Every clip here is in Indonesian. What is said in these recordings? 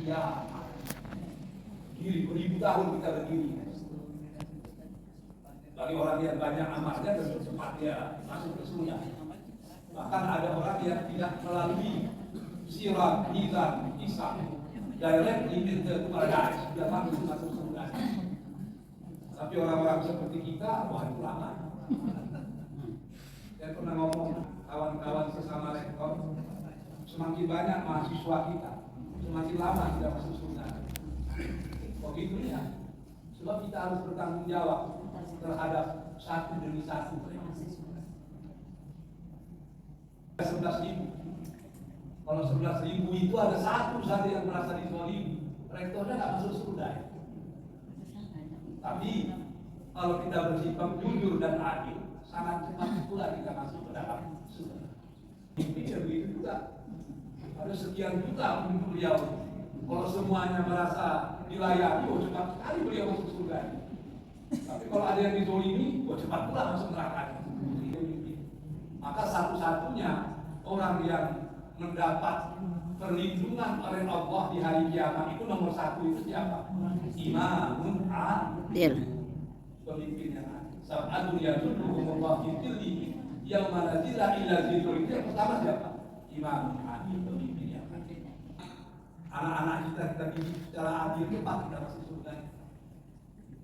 Ya, diri beribu tahun kita berdiri. Bagi orang yang banyak amalnya tentu cepat dia masuk ke surga. Bahkan ada orang yang tidak melalui sirat, mizan, hisab, directly into paradise, sudah masuk surga. Tapi orang-orang seperti kita, wah itu lama. Saya pernah ngomong kawan-kawan sesama rektor, semakin banyak mahasiswa kita, semakin lama kita masuk surga. Begitu ya. Sebab kita harus bertanggung jawab terhadap satu demi satu. 11.000. Kalau 11.000 itu ada satu saja yang merasa dizalimi, rektornya nggak masuk surga. Tapi kalau kita bersikap jujur dan adil, sangat cepat pula kita masuk ke dalam surga. Pikir begitu juga. Ada sekian juta penduduk beliau. Kalau semuanya merasa dilayani, oh cepat sekali beliau masuk surga. Tapi kalau ada yang dizalimi, oh cepat pula masuk neraka. Maka satu-satunya orang yang mendapat perlindungan oleh Allah di hari kiamat itu nomor satu itu siapa? Imamun adil. Pemimpin yang adil. Sab'atun yadulluhumullah fi dhillihi yauma la dhilla illa dhilluh. Itu yang pertama siapa? Imamun adil, pemimpin yang adil. Anak-anak kita dididik secara adil, cepat kita masuk surga.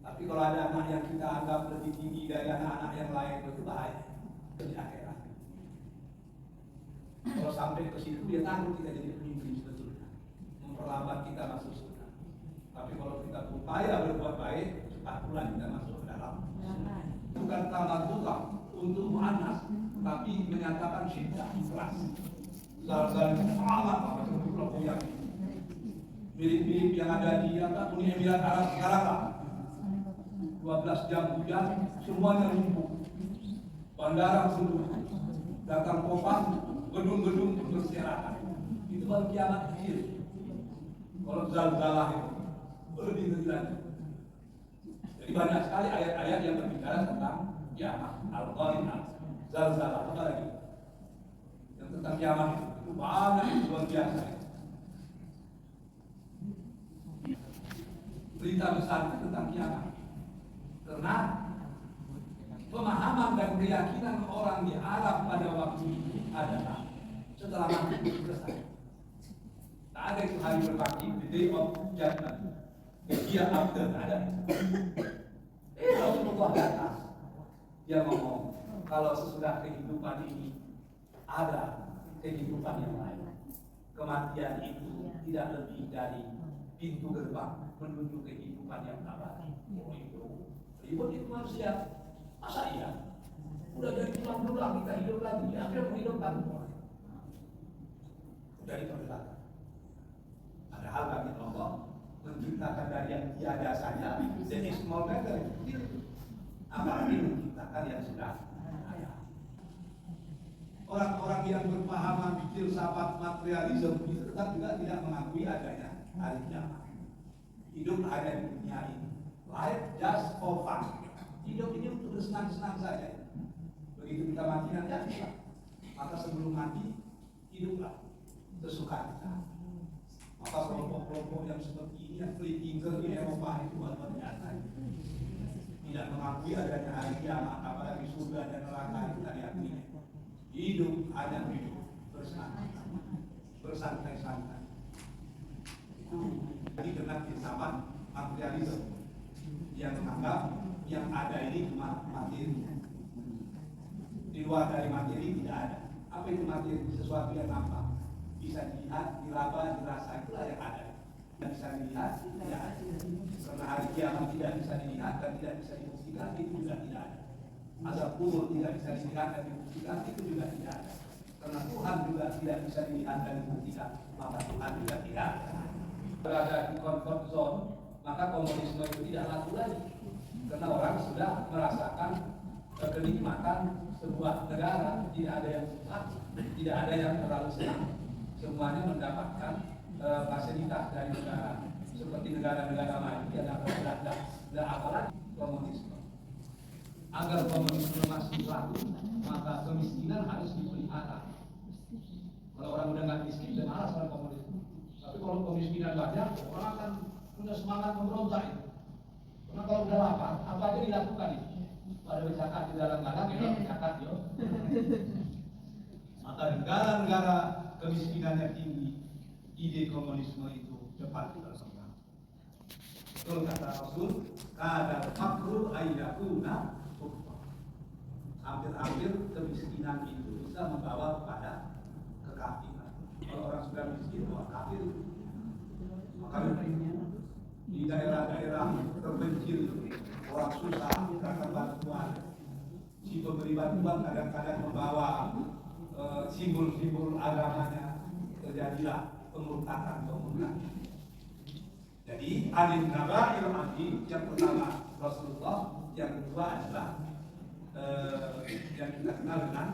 Tapi kalau ada anak yang kita anggap lebih tinggi dari anak-anak yang lain, itu bahaya di akhirat. Kalau sampai ke situ dia takut kita jadi pemimpin sebetulnya, memperlambat kita masuk surga. Tapi kalau kita berupaya berbuat baik, cepat pula kita masuk ke dalam. Bukan tamadzulah untuk muannas, tapi menyatakan syiddah, keras. Zal-zal amat seperti kelompok yang mirip-mirip yang ada di Uni Emirat Arab sekarang lah. 12 jam hujan, semuanya lumpuh. Bandara penuh, datang Popang, gedung-gedung berserakan. Itu baru kiamat kecil. Kalau zalzalah itu lebih terjadi. Jadi banyak sekali ayat-ayat yang berbicara tentang kiamat, al-qari'ah, zalzalah, apa lagi? Yang tentang kiamat itu banyak, luar biasa. Berita besar tentang kiamat. Karena pemahaman dan keyakinan orang di Arab pada waktu itu adalah setelah mati selesai. Tak ada itu hari berbakti, the day of judgment, dia after, tak ada. Rasulullah datang, dia ngomong kalau sesudah kehidupan ini ada kehidupan yang lain. Kematian itu tidak lebih dari pintu gerbang menuju kehidupan yang abadi. Oh itu ribut itu manusia. Masa iya? Udah dari tulang belulang kita hidup lagi, ya akhirnya menghidupkan dari pergerakan. Padahal kami Allah menciptakan dari yang tiada saja, jadi small matter kecil. Apalagi menciptakan yang sudah ada. Orang-orang yang berpahaman filsafat materialisme itu tetap juga tidak mengakui adanya hari kiamat. Hidup ada di dunia ini, life just for fun. Hidup ini untuk bersenang-senang saja. Begitu kita mati nanti habislah. Maka sebelum mati hiduplah sesuka kita. Maka kelompok-kelompok yang seperti ini, yang free thinker di Eropa itu luar biasa. Tidak mengakui adanya hari kiamat, apalagi surga dan neraka itu tidak diakui. Hidup hanya hidup bersantai-santai. Jadi dengan filsafat materialisme yang menganggap yang ada ini cuma materi. Di luar dari materi tidak ada. Apa itu materi? Sesuatu yang nampak, bisa dilihat, diraba, dirasa, itulah yang ada. Tidak bisa dilihat, tidak ada. Karena hari kiamat tidak bisa dilihat dan tidak bisa dibuktikan, itu juga tidak ada. Azab kubur tidak bisa dilihat dan dibuktikan, itu juga tidak ada. Karena Tuhan juga tidak bisa dilihat dan dibuktikan, maka Tuhan juga tidak ada. Berada di comfort zone, maka komunisme itu tidak laku lagi. Karena orang sudah merasakan kenikmatan sebuah negara, tidak ada yang susah, tidak ada yang terlalu senang. Semuanya mendapatkan fasilitas dari negara, seperti negara-negara maju yang dapat berada. Dan apalagi komunisme. Agar komunisme masih laku, maka kemiskinan harus dipelihara. Kalau orang udah nggak miskin, dan malas orang komunisme. Tapi kalau kemiskinan banyak, orang akan punya semangat memberontak itu. Karena kalau udah lapar, apa aja dilakukan itu. Pada berzakat di dalam galang, ya berzakat yo. Maka negara-negara kemiskinannya tinggi, ide komunisme itu cepat berkembang. Betul kata Rasul, kadal fakru ayyakuna kufra. Hampir-hampir kemiskinan itu bisa membawa kepada kekafiran. Kalau orang sudah miskin, orang kafir. Maka di daerah-daerah terpencil, orang susah karena bantuan. Si pemberi bantuan kadang-kadang membawa simbol-simbol agamanya, terjadilah pemurtadan. Jadi alim nabail adim yang pertama Rasulullah, yang kedua adalah yang kita kenal dengan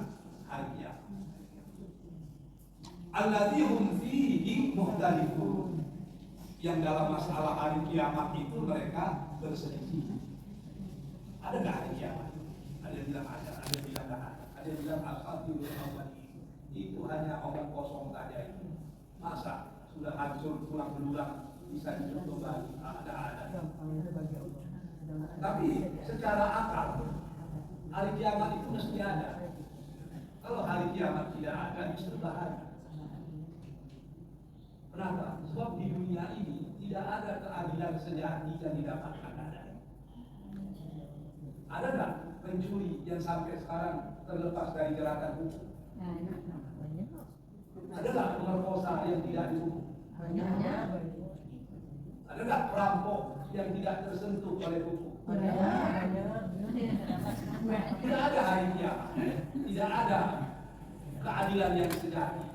hari kiamat. Alladzi hum fihi mukhtalifun, yang dalam masalah hari kiamat itu mereka berselisih. Ada nggak hari kiamat? Ada yang bilang ada yang bilang nggak ada. Ada yang bilang al-fatirul awwali itu hanya omong kosong saja itu. Masa sudah hancur tulang belulang bisa hidup kembali? Ada. Tapi secara akal hari kiamat itu mesti ada. Kalau hari kiamat tidak ada, itu berbahaya. Kenapa? Sebab di dunia ini tidak ada keadilan sejati yang didapatkan ada. Ada nggak pencuri yang sampai sekarang terlepas dari jeratan hukum? Ada nggak pemerkosa yang tidak dihukum? Ada nggak perampok yang tidak tersentuh oleh hukum? Tidak ada hari kiamat. Tidak ada keadilan yang sejati.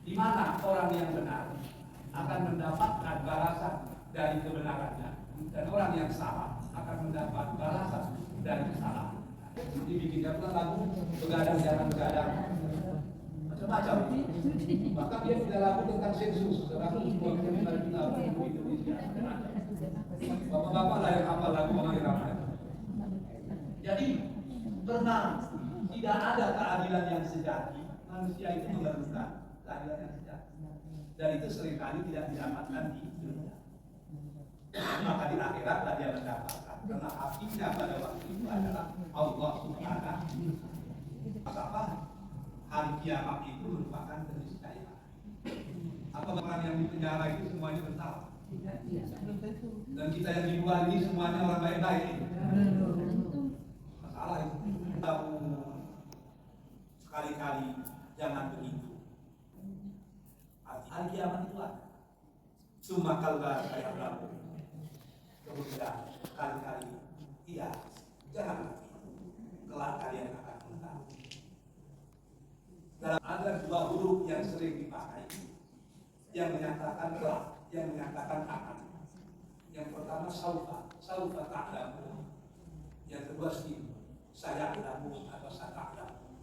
Di mana orang yang benar akan mendapatkan balasan dari kebenarannya, dan orang yang salah akan mendapat balasan dari kesalahan. Dibikinkan pula lagu begadang jangan begadang, macam-macam. Maka dia tidak lagu tentang sensus, tentang semua kriminal kita di Indonesia. Bapak-bapak lah yang hafal lagu mengenai ramai. Jadi karena tidak ada keadilan yang sejati, manusia itu memerlukan keadilan yang sejati. Dan itu seringkali tidak didapatkan di dunia. Maka di akhirat dia mendapatkan. Karena hatinya pada waktu itu adalah Allah Subhanahu. Apa? Hari kiamat itu merupakan keniscayaan. Apa orang yang di penjara itu semuanya bersalah? Dan kita yang di luar ini semuanya orang baik-baik. Masalah itu. Tahu sekali-kali jangan begitu. Hari kiamat itu ada. Cuma kalbar kayak berapa. Kemudian kali-kali tidak, jangan kelak kalian akan mengetahui. Dalam ada dua huruf yang sering dipakai, yang menyatakan kelak, yang menyatakan akan. Yang pertama saufa ta'lamu. Yang kedua sin, saya'lamu atau sata'lamu.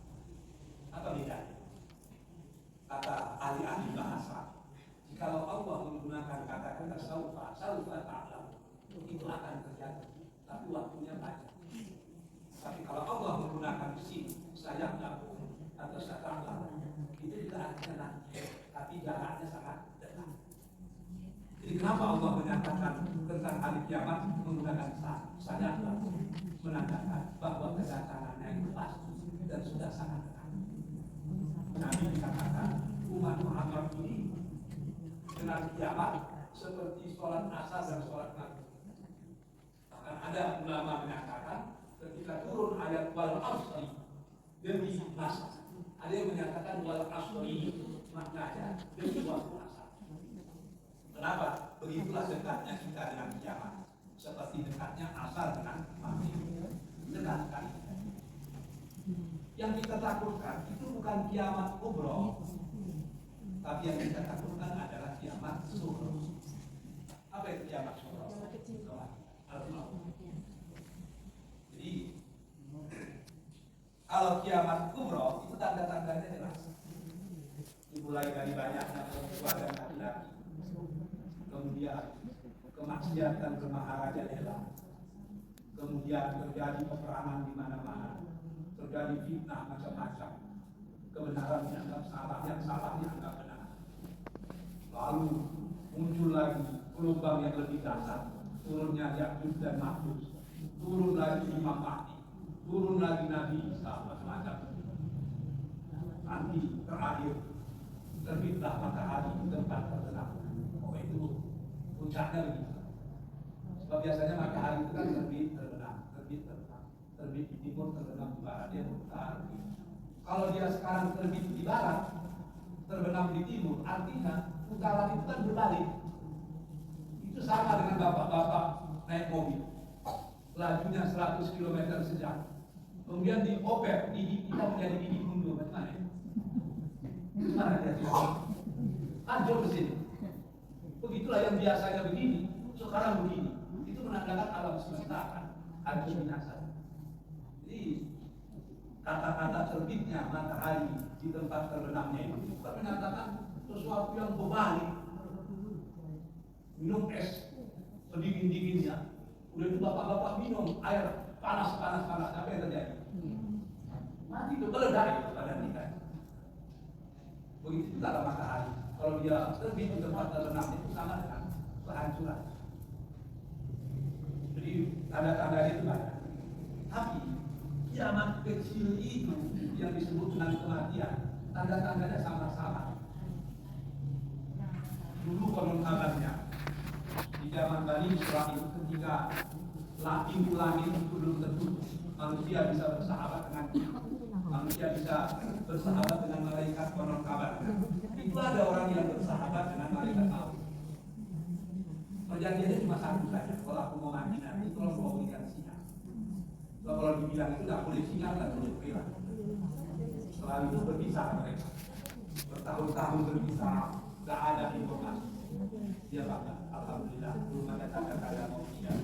Apa bedanya? Kata ahli-ahli bahasa, jikalau Allah menggunakan kata-kata saufa ta'lamu, itu akan terjadi, tapi waktunya panjang. Tapi kalau Allah menggunakan sin, saya'lamu atau sata'lamu, itu juga artinya nanti, tapi jaraknya sangat dekat. Jadi kenapa Allah menyatakan tentang hari kiamat menggunakan saya'lamu, menandakan bahwa kedatangannya itu pasti dan sudah sangat dekat. Nabi dikatakan umat Muhammad ini dengan kiamat seperti sholat asar dan sholat maghrib. Bahkan ada ulama menyatakan ketika turun ayat wal asri demi masa, ada yang menyatakan wal asri maknanya demi waktu asar. Kenapa? Begitulah dekatnya kita dengan kiamat, seperti dekatnya asar dengan maghrib. Dekat sekali. Yang kita takutkan itu bukan kiamat kubro, tapi yang kita takutkan adalah kiamat sughra. Apa itu kiamat sughra? Jadi kalau kiamat kubro itu tanda-tandanya jelas. Dimulai dari banyaknya perempuan dan laki-laki, kemudian kemaksiatan kemaharajalela, kemudian terjadi peperangan di mana-mana, terjadi fitnah macam-macam, kebenaran dianggap salah, yang salah dianggap benar. Lalu muncul lagi gelombang yang lebih dasar, turunnya Ya'juj dan Ma'juj, turun lagi Imam Mahdi, turun lagi Nabi Isa, macam-macam. Nanti terakhir terbitlah matahari di tempat terbenam. Oh itu puncaknya begitu. Sebab biasanya matahari itu kan terbit terbenam, terbit terbenam, terbit di timur terbenam di barat, dia berputar. Kalau dia sekarang terbit di barat, terbenam di timur, artinya putaran itu kan berbalik. Itu sama dengan bapak-bapak naik mobil, lajunya 100 km sejam, kemudian dioper, kita menjadi gigi mundur, bagaimana? Gimana dia? Anjur ke sini. Begitulah yang biasanya begini, sekarang begini. Itu menandakan alam semesta kan hancur binasa. Jadi kata-kata terbitnya matahari di tempat terbenamnya itu bukan menyatakan sesuatu yang berbalik. Minum es sedingin-dinginnya, udah itu bapak-bapak minum air panas, apa yang terjadi? Mati itu meledak itu badan kita. Begitu juga matahari. Kalau dia terbit di tempat terbenam itu sama dengan kehancuran. Jadi tanda-tanda itu banyak. Tapi kiamat kecil itu yang disebut dengan kematian, tanda-tandanya sama-sama. Dulu konon kabarnya di zaman Bani Israil ketika pintu langit itu belum tertutup, manusia bisa bersahabat dengan malaikat konon kabarnya. Itu ada orang yang bersahabat dengan malaikat maut. Perjanjiannya cuma satu saja, kalau aku mau mati nanti tolong bawa berikan singa. Kalau dibilang itu nggak boleh singa, nggak boleh kira. Setelah itu berpisah mereka, bertahun-tahun berpisah, nggak ada informasi. Dia bangga, alhamdulillah belum ada tanda-tanda mau meninggal.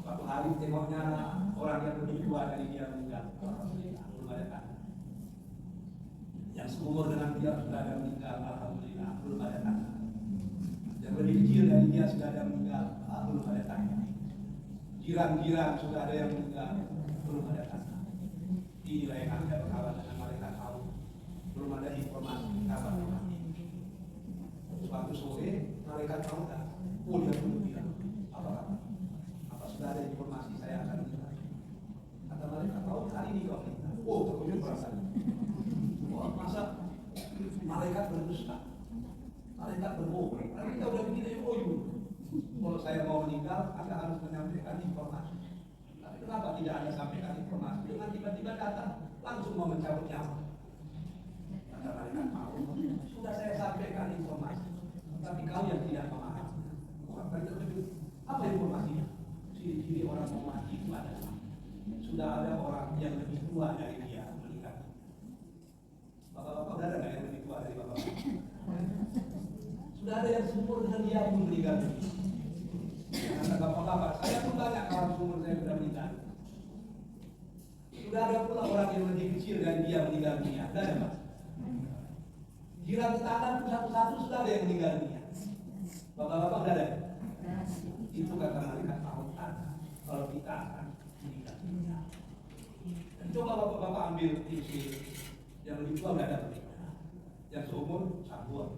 Suatu hari tengoknya orang yang lebih tua dari dia meninggal, alhamdulillah belum ada tanda. Yang seumur dengan dia sudah ada meninggal, alhamdulillah belum ada tanda. Yang lebih kecil dari dia sudah ada meninggal, belum ada tanda. Jiran-jiran sudah ada yang meninggal, belum ada tanda. Inilah yang ada berkabar dengan malaikat maut, belum ada informasi kabar. Suatu sore malaikat maut datang, dia pun bilang, apa sudah ada informasi saya akan meninggal? Kata malaikat maut, hari ini kau meninggal. Terkejut perasaan. Masa malaikat berdusta, malaikat berbohong. Karena kita udah bikin MOU. Kalau saya mau meninggal, Anda harus menyampaikan informasi. Tapi kenapa tidak Anda sampaikan informasi? Dengan tiba-tiba datang, langsung mau mencabut nyawa. Kata malaikat maut, sudah saya sampaikan informasi, tapi kau yang tidak memahami. Apa informasinya? Ciri-ciri orang mau mati itu adalah sudah ada orang yang lebih tua dari dia meninggal. Bapak-bapak udah ada nggak yang lebih tua dari bapak-bapak? Sudah ada yang seumur dengan dia pun meninggal. Kata bapak-bapak, saya pun banyak kawan seumur saya sudah meninggal. Sudah ada pula orang yang lebih kecil dari dia meninggal dunia. Sudah ada Pak? Jiran tetangga pun satu-satu sudah ada yang meninggal dunia. Bapak-bapak sudah ada? Itu kata malaikat maut kalau kita akan meninggal dunia. Dan coba bapak-bapak ambil isi yang lebih tua nggak ada meninggal, yang seumur satuan,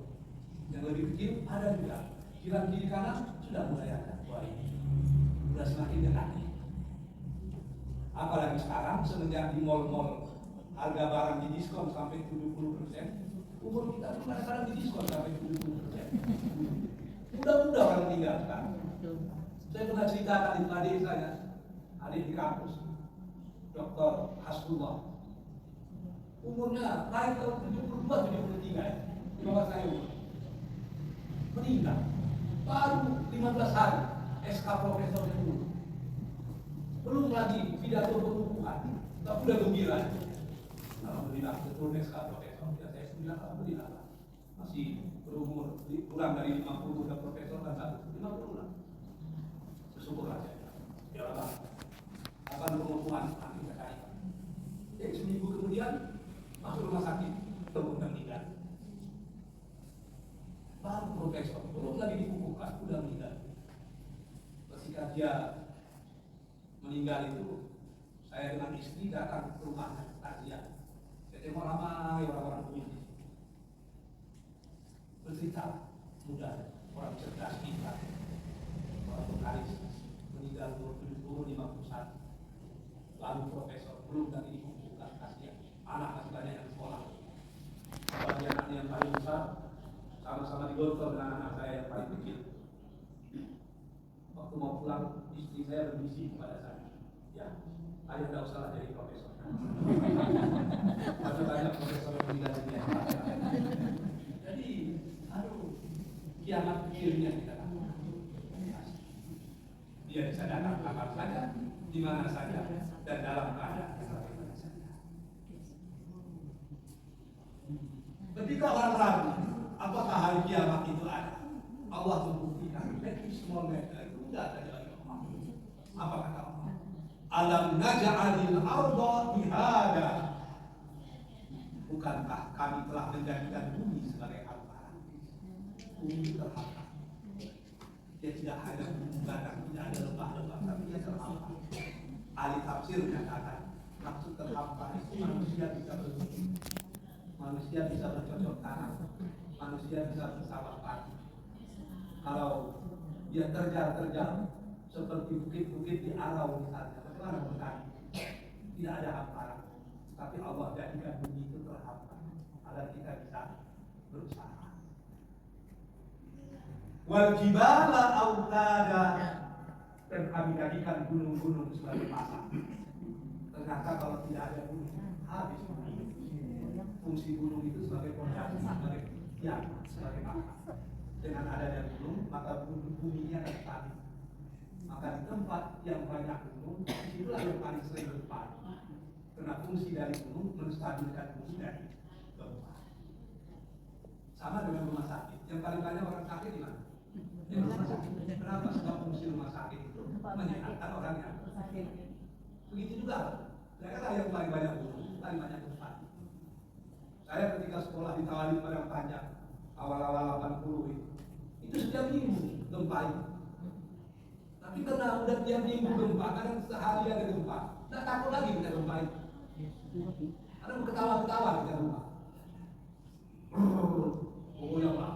yang lebih kecil ada juga. Jiran kiri kanan sudah mulai ada. Wah ini sudah semakin dekat. Apalagi sekarang semenjak di mal-mal harga barang di diskon sampai 70%, umur kita pun kadang-kadang di diskon sampai 70%. Mudah-mudah orang meninggal sekarang. Saya pernah ceritakan itu adik saya, adik di kampus, Dr. Hasbullah. Umurnya naik ke 72-73 ya, di bawah saya umur. Meninggal. Baru 15 hari, SK Profesor dulu. Belum lagi pidato pengukuhan, tapi udah gembira. Alhamdulillah, betul SK Profesor. Ya saya bilang alhamdulillah. Masih berumur kurang dari 50 udah profesor kan 50 lah. Bersyukur aja. Ya Allah. Akan pengukuhan nanti sekali. Jadi seminggu kemudian masuk rumah sakit, terus meninggal. Baru profesor, belum lagi dikukuhkan, udah meninggal. Ketika dia meninggal itu, saya dengan istri datang ke rumahnya, takziah. Saya tengok ramai orang-orang penyulis. Bercerita muda, orang cerdas kita, orang pekaris, meninggal 21, lalu profesor, belum lagi dikumpulkan kasihan, anak masih banyak yang sekolah. Bagi anaknya yang paling besar, sama-sama digontor dengan anak saya yang paling kecil. Waktu mau pulang, istri saya berbisik kepada saya, ya, ayah tidak usah jadi profesor. Ada banyak profesor yang meninggal dunia. Jadi, kiamat kecilnya kita lakukan. Dia bisa datang kapan saja, di mana saja, dan dalam keadaan bagaimana saja. Ketika orang ragu, apakah hari kiamat itu ada? Allah membuktikan, small matter itu tidak ada lagi Allah. Apa kata Allah? Alam naj'alil arda mihada. Bukankah kami telah menjadikan bumi sebagai hamparan? Bumi terhampar. Dia tidak ada gunung, tidak ada lembah-lembah, tapi dia terhampar. Ahli tafsir menyatakan maksud terhampar itu manusia bisa berhenti, manusia bisa bercocok tanam, manusia bisa bersama padi. Kalau dia terjal seperti bukit-bukit di Arau misalnya, bagaimana bertani? Tidak ada hamparan, tapi Allah jadikan bumi itu terhampar agar kita bisa berusaha. Wal jibala autada, dan kami jadikan gunung-gunung sebagai pasak. Ternyata kalau tidak ada gunung, habis bumi. Fungsi gunung itu sebagai pondasi, sebagai tiang, sebagai pasak. Dengan adanya gunung, maka buminya akan stabil. Maka di tempat yang banyak gunung, itulah yang paling sering berpadu. Karena fungsi dari gunung menstabilkan bumi dari gempa. Sama dengan rumah sakit. Yang paling banyak orang sakit di mana? Yang rumah sakit. Kenapa? Sebab fungsi rumah sakit itu menyehatkan orang yang sakit. Begitu juga. Daerah yang paling banyak gunung, paling banyak gempa. Saya ketika sekolah di Tawali Padang Panjang, awal-awal 80 itu setiap minggu gempa itu. Tapi karena udah tiap minggu gempa, kadang sehari ada gempa, tidak takut lagi kita gempa itu. Ada ketawa-ketawa kita gempa. Pokoknya Pak,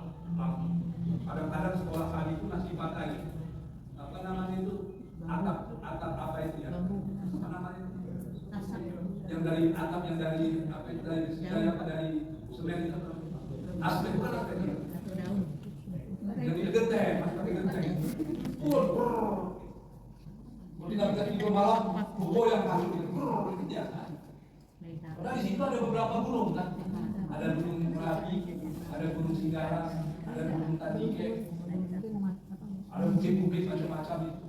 kadang-kadang sekolah kami itu masih pakai apa namanya itu atap apa itu ya? Apa namanya itu? Yang dari atap yang dari apa itu dari semen itu aspek bukan aspek itu. Jadi genteng, masih pakai genteng. Ketika kita tidur malam, goyang masuk itu biasa. Karena di situ ada beberapa gunung kan, ada gunung Merapi, ada gunung Singgaras, ada gunung Tandike, ada bukit-bukit macam-macam itu.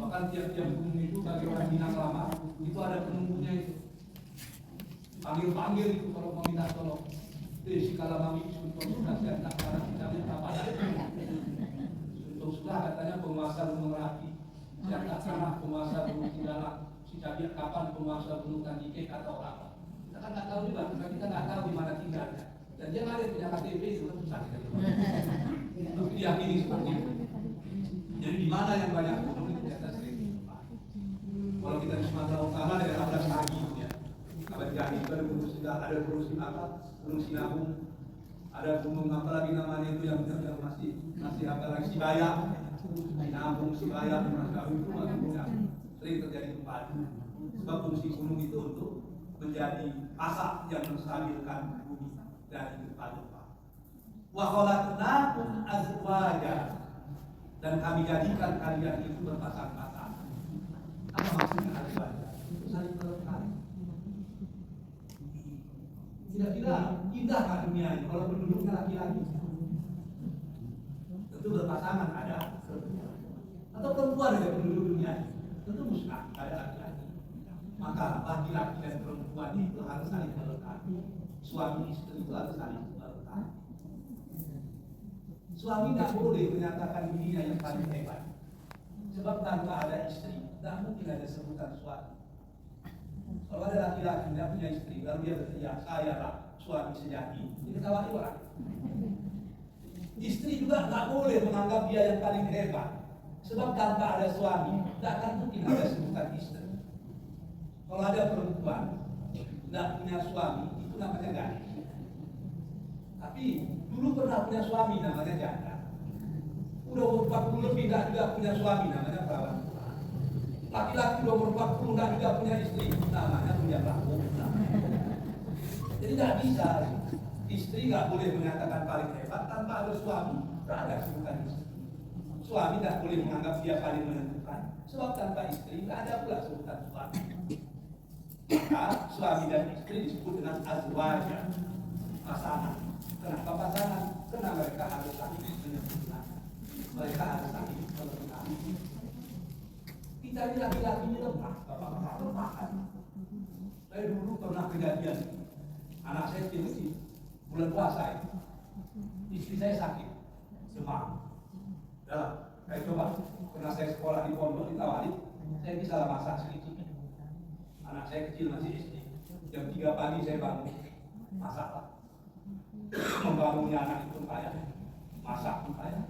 Bahkan tiap-tiap gunung itu bagi orang Minang lama itu ada penunggunya itu. Panggil-panggil itu kalau mau minta tolong. Si kalamami untuk kasihan tak karena kita minta pada. Untuk sudah katanya penguasa gunung Merapi, siap tak karena penguasa gunung Singgaras, si Cabiak kapan penguasa gunung Tandike atau apa. Kita kan nggak tahu juga, karena kita nggak tahu di mana tinggalnya. Dan dia nggak ada punya KTP itu kan susah kita. Untuk diyakini seperti itu. Jadi di mana yang banyak gunung itu kita sering. Kalau kita di Sumatera Utara daerah Abdas Lagi ya, Abad Jani itu ada gunung Singa, ada gunung Sinapa, gunung Sinabung, ada gunung apa lagi namanya itu yang masih apa lagi Sibaya, Sinabung, Sibaya, Sinabung itu masih punya sering terjadi gempa. Sebab fungsi gunung itu untuk menjadi pasak yang menstabilkan bumi dari gempa-gempa. Wa khalaqnakum azwaja, dan kami jadikan kalian itu berpasang-pasang. Apa maksudnya azwaja? Saling melengkapi. Kira-kira indah kan dunia ini kalau penduduknya laki-laki? Tentu berpasangan ada. Atau perempuan ada penduduk dunia ini? Tentu musnah, ada laki-laki. Maka laki-laki dan perempuan itu harus saling melengkapi. Suami istri itu harus saling melengkapi. Suami tidak boleh menyatakan dirinya yang paling hebat. Sebab tanpa ada istri, tidak mungkin ada sebutan suami. Kalau ada laki-laki tidak punya istri, lalu dia berteriak, saya lah suami sejati, ini ketawa orang. Istri juga tidak boleh menganggap dia yang paling hebat. Sebab tanpa ada suami, tidak akan mungkin ada sebutan istri. Kalau ada perempuan tidak punya suami, itu namanya gadis. Tapi dulu pernah punya suami namanya janda. Udah umur 40 lebih nggak juga punya suami, namanya perawan. Laki-laki udah umur 40 nggak juga punya istri, namanya punya pelaku. Jadi nggak bisa. Istri nggak boleh mengatakan paling hebat tanpa ada suami. Nggak ada sebutan istri. Suami nggak boleh menganggap dia paling menentukan. Sebab tanpa istri nggak ada pula sebutan suami. Maka suami dan istri disebut dengan azwaja, pasangan. Kenapa pasangan? Karena mereka harus saling menyempurnakan. Mereka harus saling melengkapi. Kita ini laki-laki ini lemah, bapak-bapak lemah kan. Saya dulu pernah kejadian, anak saya kecil, bulan puasa ini, istri saya sakit, demam. Dalam, saya coba, karena saya sekolah di pondok di Tawali, saya bisa masak sedikit. Anak saya kecil masih SD. Jam 3 pagi saya bangun, masaklah. Membangunnya anak itu payah, masak pun payah.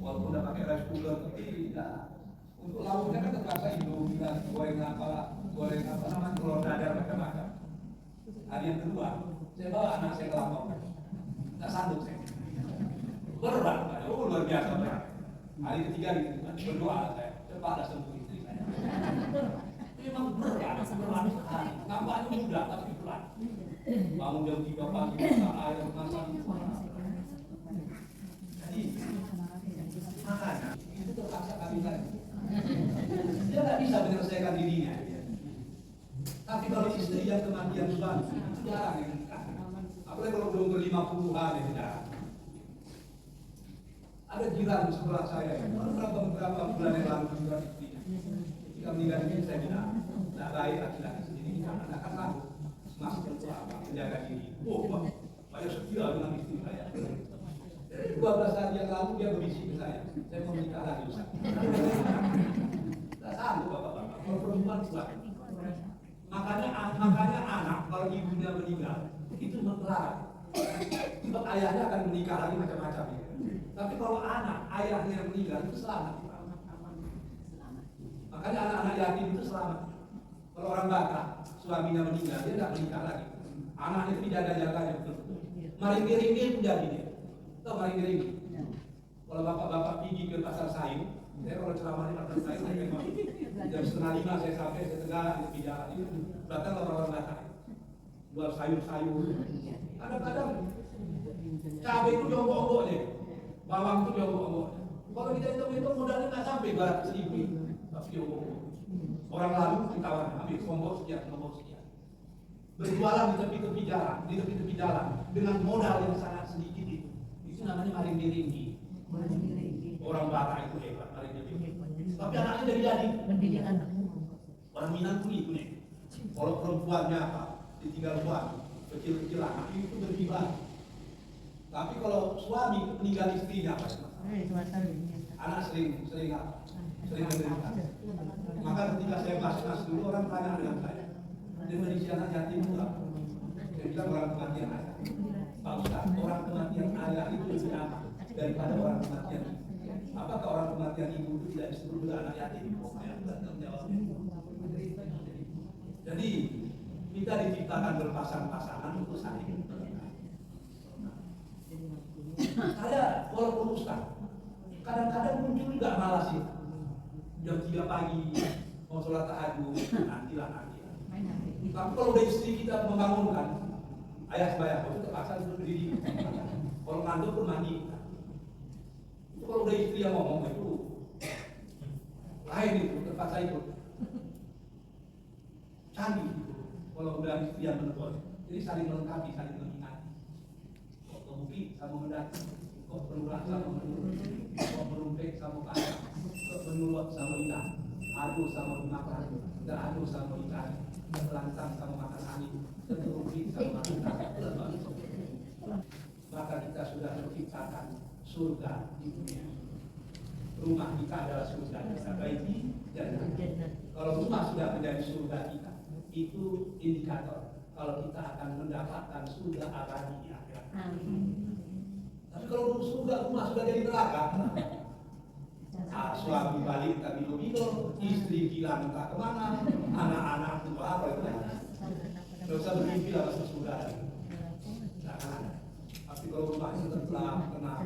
Walaupun udah pakai rice cooker, tapi tidak. Untuk lauknya kan terpaksa Indomie, goreng apa namanya, telur dadar macam-macam. Hari yang kedua, saya bawa anak saya ke Lampung, nggak sanggup saya. Berat, luar biasa berat. Hari ketiga berdoa saya, cepatlah sembuh istri saya. Memang berat sekali. Nampaknya mudah tapi berat. Bangun jam 3 pagi, masak air, masak itu. Jadi, makanya itu terpaksa kami tadi. Dia tidak bisa menyelesaikan dirinya. Tapi kalau istri yang kematian suami, itu jarang yang nikah. Apalagi kalau belum ber-50-an itu jarang. Ada jiran sebelah saya, beberapa bulan yang lalu juga istrinya. Ketika meninggal ini saya bilang, tidak baik laki-laki sendiri, karena tidak akan sanggup masuk ke menjaga diri. Oh, banyak setia dengan istri saya. 12 hari yang lalu dia berbisik ke saya mau menikah lagi Ustaz. Tidak sanggup bapak-bapak, kalau perempuan kuat. Makanya anak kalau ibunya meninggal itu melarang. Sebab ayahnya akan menikah lagi macam-macam. Tapi kalau anak ayahnya yang meninggal itu selamat. Makanya anak-anak yatim itu selamat. Kalau orang Batak suaminya meninggal dia tidak menikah lagi. Anaknya itu dijaga-jaganya betul-betul. Maring-maringnya pun jadi dia. Tahu maring-maring? Kalau bapak-bapak pergi ke pasar sayur, saya kalau ceramah di pasar sayur, saya memang jam 4:30 saya sampai, saya tegak di jalan itu, datang orang-orang Batak, jual sayur-sayur. Kadang-kadang cabai itu jongkok-jongkok deh, bawang itu jongkok-jongkok. Kalau kita hitung-hitung modalnya nggak sampai 200.000, tapi jongkok-jongkok. Orang lalu ditawarkan, ambil sombong sekian. Berjualan di tepi-tepi jalan, dengan modal yang sangat sedikit itu namanya maring-maringgi. Orang Batak itu hebat, maring-maringgi. Tapi anaknya jadi mendidik anak. Orang Minang pun itu nih. Kalau perempuannya apa, ditinggal suami, kecil-kecil anak itu bergibah. Tapi kalau suami meninggal istrinya apa? Anak sering apa? Sering menderita. Maka ketika saya bahas dulu orang tanya dengan saya, definisi anak yatim itu apa? Saya bilang orang kematian ayah. Pak Ustaz, orang kematian ayah itu lebih aman daripada orang kematian ibu. Apakah orang kematian ibu itu tidak disebut juga anak yatim? Saya tidak menjawabnya. Jadi kita diciptakan berpasang-pasangan untuk saling. Saya walaupun Ustaz, kadang-kadang muncul juga malas sih. Jam 3 pagi mau sholat tahajud, nantilah. Tapi kalau udah istri kita membangunkan, ayah sebayang, itu terpaksa berdiri. Kalau ngantuk pun mandi. Itu kalau udah istri yang ngomong itu lain itu, terpaksa itu. Canggih itu. Kalau udah istri yang menegur, jadi saling melengkapi, saling mengingati. Kok kemuki sama mendaki, kok penulah sama menurut, kok merumpik sama kaya, kok menurut sama ikan, adu sama dimakan, tidak adu sama ikan. Terlancang sama makan angin, terturuki sama makan angin. Maka kita sudah menciptakan surga di dunia. Rumah kita adalah surga kita, baiti jannah. Kalau rumah sudah menjadi surga kita, itu indikator kalau kita akan mendapatkan surga abadi di akhirat. Tapi kalau rumah sudah jadi neraka, suami balik tak bilo-bilo, istri hilang entah kemana, anak-anak itu apa itu ya. Tidak usah bermimpi lah masuk surga. Tapi kalau rumah itu telah kenal.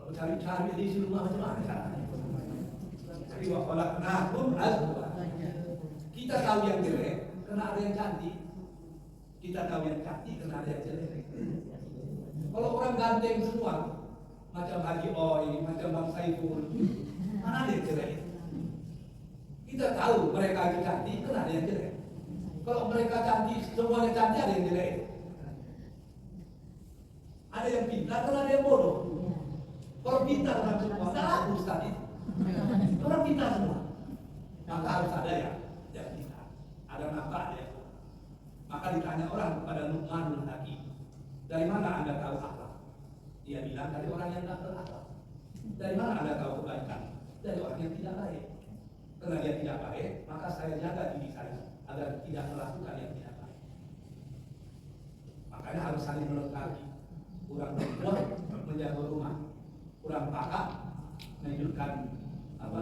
Kalau cari-cari di rumah macam mana caranya? Jadi waktu kita tahu yang jelek karena ada yang cantik. Kita tahu yang cantik karena ada yang jelek. Kalau orang ganteng semua, macam Haji Oi, macam Bang Saiful, mana ada yang jelek? Kita tahu mereka itu cantik karena ada yang jelek. Kalau mereka cantik, semuanya cantik, ada yang jelek. Ada yang pintar karena ada yang bodoh. Kalau pintar orang semua, salah Ustaz itu. Orang pintar semua. Maka harus ada yang pintar. Ada nampak ya. Maka ditanya orang kepada Luqmanul Hakim, dari mana Anda tahu akhlak? Dia bilang dari orang yang tak berakhlak. Dari mana Anda tahu kebaikan? Dari orang yang tidak baik. Karena dia tidak baik, maka saya jaga diri saya agar tidak melakukan yang tidak baik. Makanya harus saling melengkapi. Kurang perempuan menjaga rumah, kurang pakak menunjukkan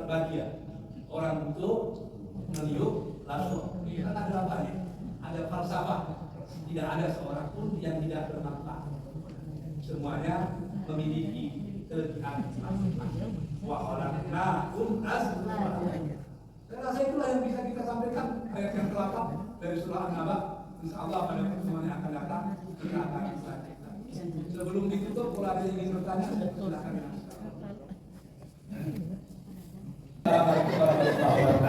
bagian. Orang butuh meniup langsung. Kan ada apa ya? Ada falsafah. Tidak ada seorang pun yang tidak bermanfaat. Semuanya memiliki kelebihan masing-masing. Wa khalaqnakum azwajan. Saya rasa itulah yang bisa kita sampaikan ayat yang ke-8 dari surah An-Naba. Insyaallah pada pertemuan yang akan datang kita akan sampaikan. Sebelum ditutup, kalau ada yang ingin bertanya, silakan. Assalamualaikum warahmatullahi wabarakatuh.